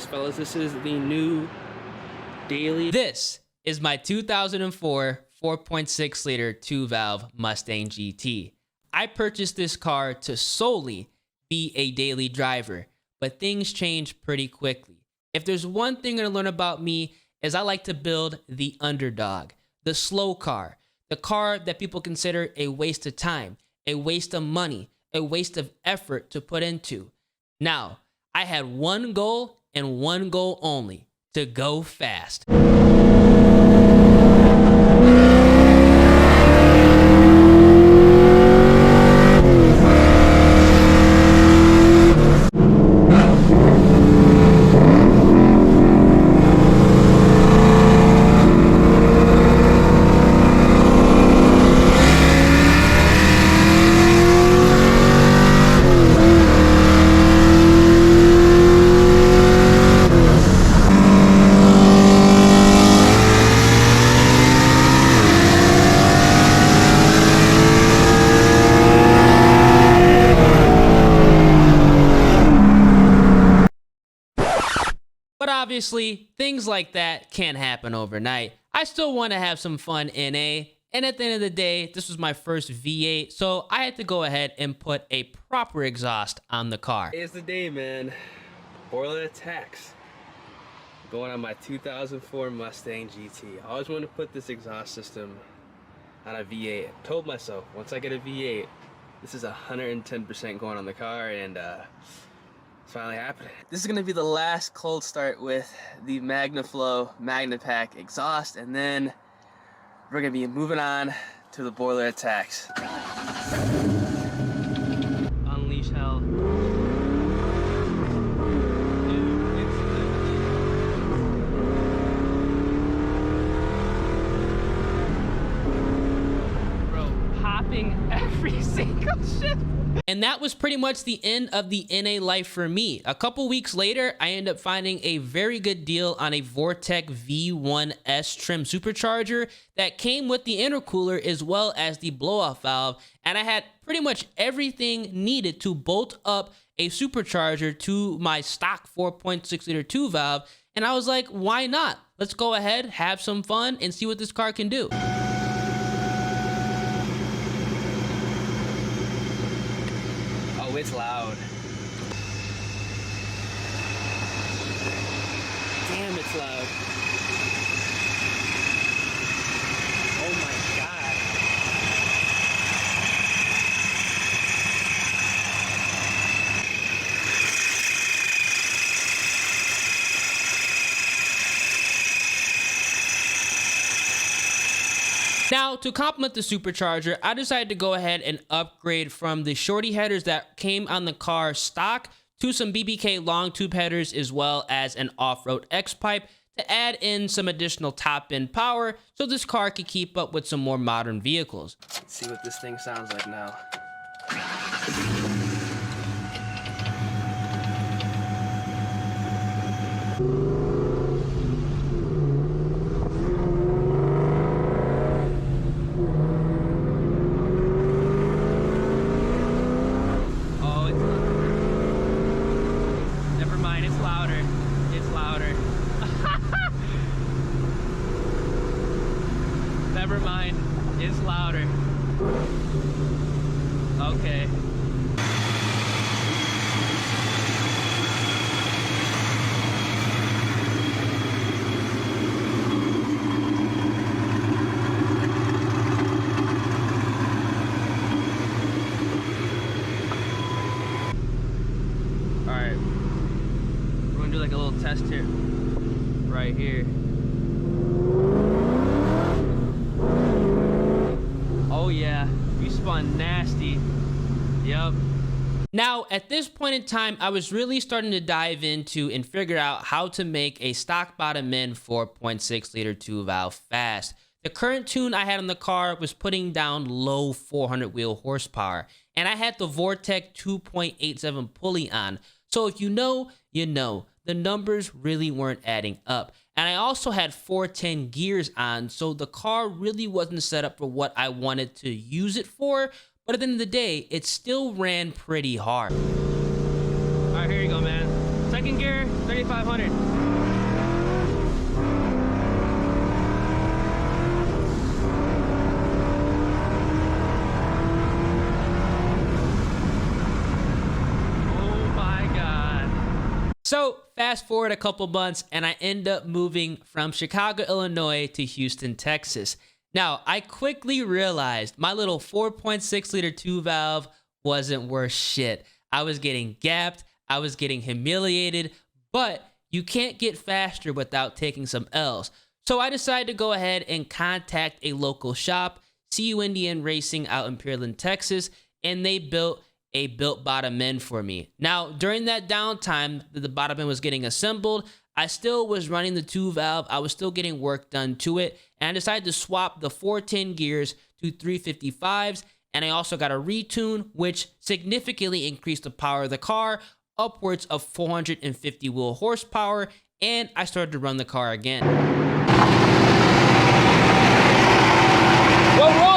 fellas. This is the new daily. This is my 2004 4.6 liter 2-valve Mustang GT. I purchased this car to solely be a daily driver, but things change pretty quickly. If there's one thing you're gonna learn about me is I like to build the underdog, the slow car, the car that people consider a waste of time, a waste of money, a waste of effort to put into. Now, I had one goal and one goal only, to go fast. But obviously, things like that can't happen overnight. I still want to have some fun in NA, and at the end of the day, this was my first V8, so I had to go ahead and put a proper exhaust on the car. It's the day, man. Boiler attacks. Going on my 2004 Mustang GT. I always wanted to put this exhaust system on a V8. I told myself, once I get a V8, this is 110% going on the car, and it's finally happening. This is gonna be the last cold start with the MagnaFlow MagnaPack exhaust, and then we're gonna be moving on to the boiler attacks. Unleash hell. Bro, popping every single shit. And that was pretty much the end of the NA life for me. A couple weeks later, I ended up finding a very good deal on a Vortech V1S trim supercharger that came with the intercooler as well as the blow-off valve. And I had pretty much everything needed to bolt up a supercharger to my stock 4.6 liter 2-valve. And I was like, why not? Let's go ahead, have some fun, and see what this car can do. It's loud. Damn, it's loud. Oh my God. Now, to complement the supercharger, I decided to go ahead and upgrade from the shorty headers that came on the car stock to some BBK long tube headers as well as an off-road X pipe to add in some additional top-end power so this car could keep up with some more modern vehicles. Let's see what this thing sounds like now. Never mind, it's louder. Okay. Alright. We're gonna do like a little test here. Right here. Oh yeah, you spun nasty. Yep. Now, at this point in time, I was really starting to dive into and figure out how to make a stock bottom end 4.6 liter 2-valve fast. The current tune I had on the car was putting down low 400 wheel horsepower, and I had the Vortech 2.87 pulley on. So if you know, you know. The numbers really weren't adding up. And I also had 410 gears on, so the car really wasn't set up for what I wanted to use it for. But at the end of the day, it still ran pretty hard. All right, here you go, man. Second gear, 35 2500. So fast forward a couple months and I end up moving from Chicago, Illinois to Houston, Texas. Now, I quickly realized my little 4.6 liter 2-valve wasn't worth shit. I was getting gapped, I was getting humiliated, but you can't get faster without taking some L's. So I decided to go ahead and contact a local shop, CU Indian Racing out in Pearland, Texas, and they built a built bottom end for me. Now, during that downtime that the bottom end was getting assembled, I still was running the 2-valve. I was still getting work done to it, and I decided to swap the 410 gears to 355s, and I also got a retune, which significantly increased the power of the car, upwards of 450 wheel horsepower, and I started to run the car again. Whoa, roll!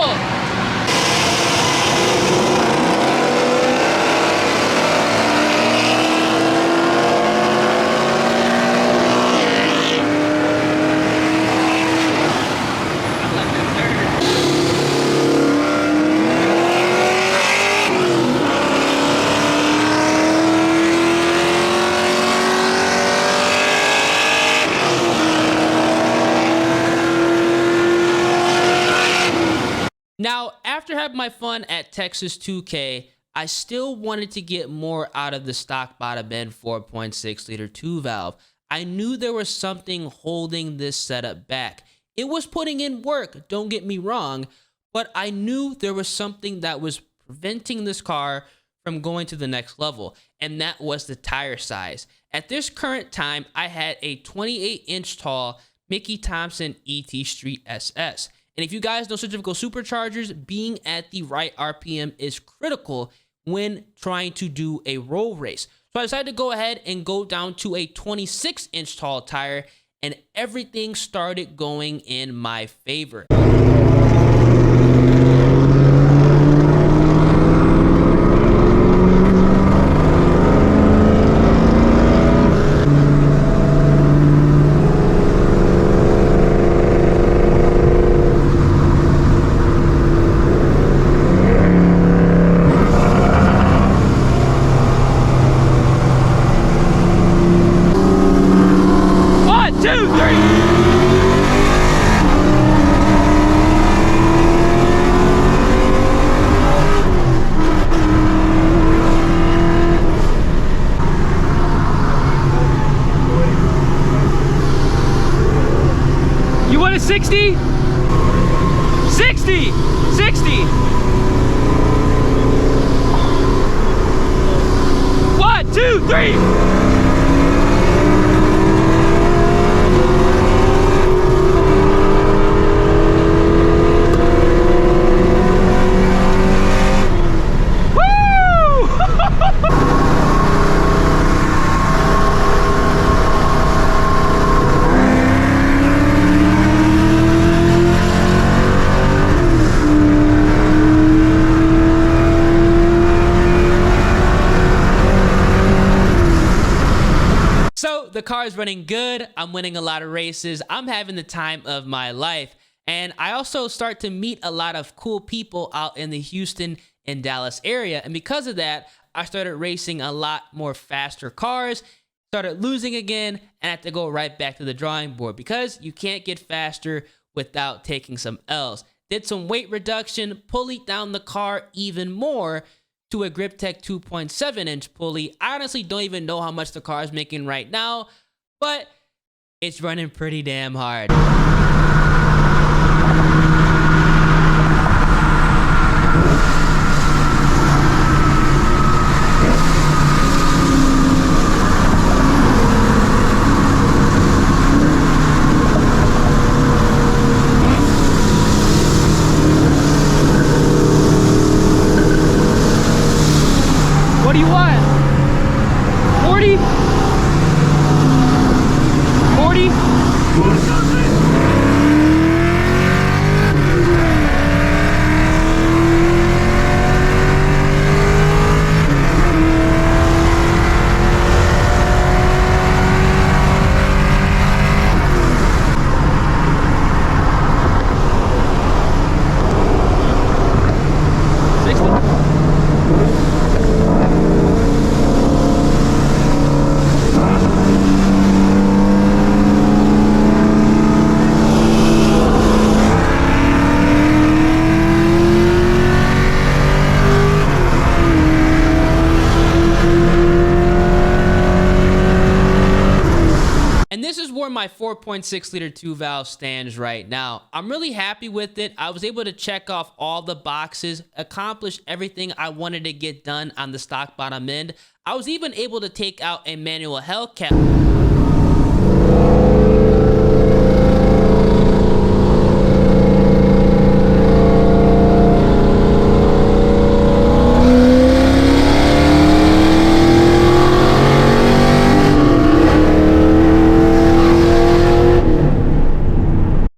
Now, after having my fun at Texas 2K, I still wanted to get more out of the stock bottom end 4.6 liter 2-valve. I knew there was something holding this setup back. It was putting in work, don't get me wrong, but I knew there was something that was preventing this car from going to the next level, and that was the tire size. At this current time, I had a 28-inch tall Mickey Thompson ET Street SS. And if you guys know centrifugal superchargers, being at the right RPM is critical when trying to do a roll race. So I decided to go ahead and go down to a 26-inch tall tire, and everything started going in my favor. You want a 60? 60! 60! 1, 2, 3! The car is running good. I'm winning a lot of races. I'm having the time of my life. And I also start to meet a lot of cool people out in the Houston and Dallas area. And because of that, I started racing a lot more faster cars, started losing again, and had to go right back to the drawing board because you can't get faster without taking some L's. Did some weight reduction, pulleyed down the car even more to a Griptec 2.7-inch pulley. I honestly don't even know how much the car is making right now, but it's running pretty damn hard. What do you want? 40? 40? my 4.6 liter 2 valve stands right now. I'm really happy with it. I was able to check off all the boxes, accomplish everything I wanted to get done on the stock bottom end. I was even able to take out a manual Hellcat.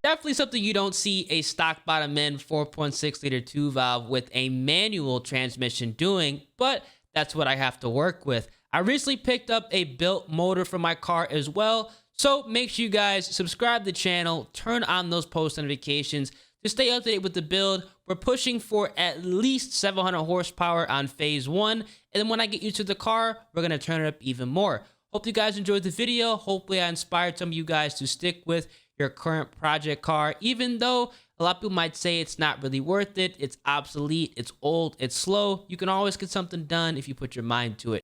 Definitely something you don't see a stock bottom end 4.6 liter 2 valve with a manual transmission doing, but that's what I have to work with. I recently picked up a built motor for my car as well, so make sure you guys subscribe to the channel, turn on those post notifications to stay updated with the build. We're pushing for at least 700 horsepower on phase 1, and then when I get used to the car, we're going to turn it up even more. Hope you guys enjoyed the video. Hopefully I inspired some of you guys to stick with your current project car, even though a lot of people might say it's not really worth it, it's obsolete, it's old, it's slow. You can always get something done if you put your mind to it.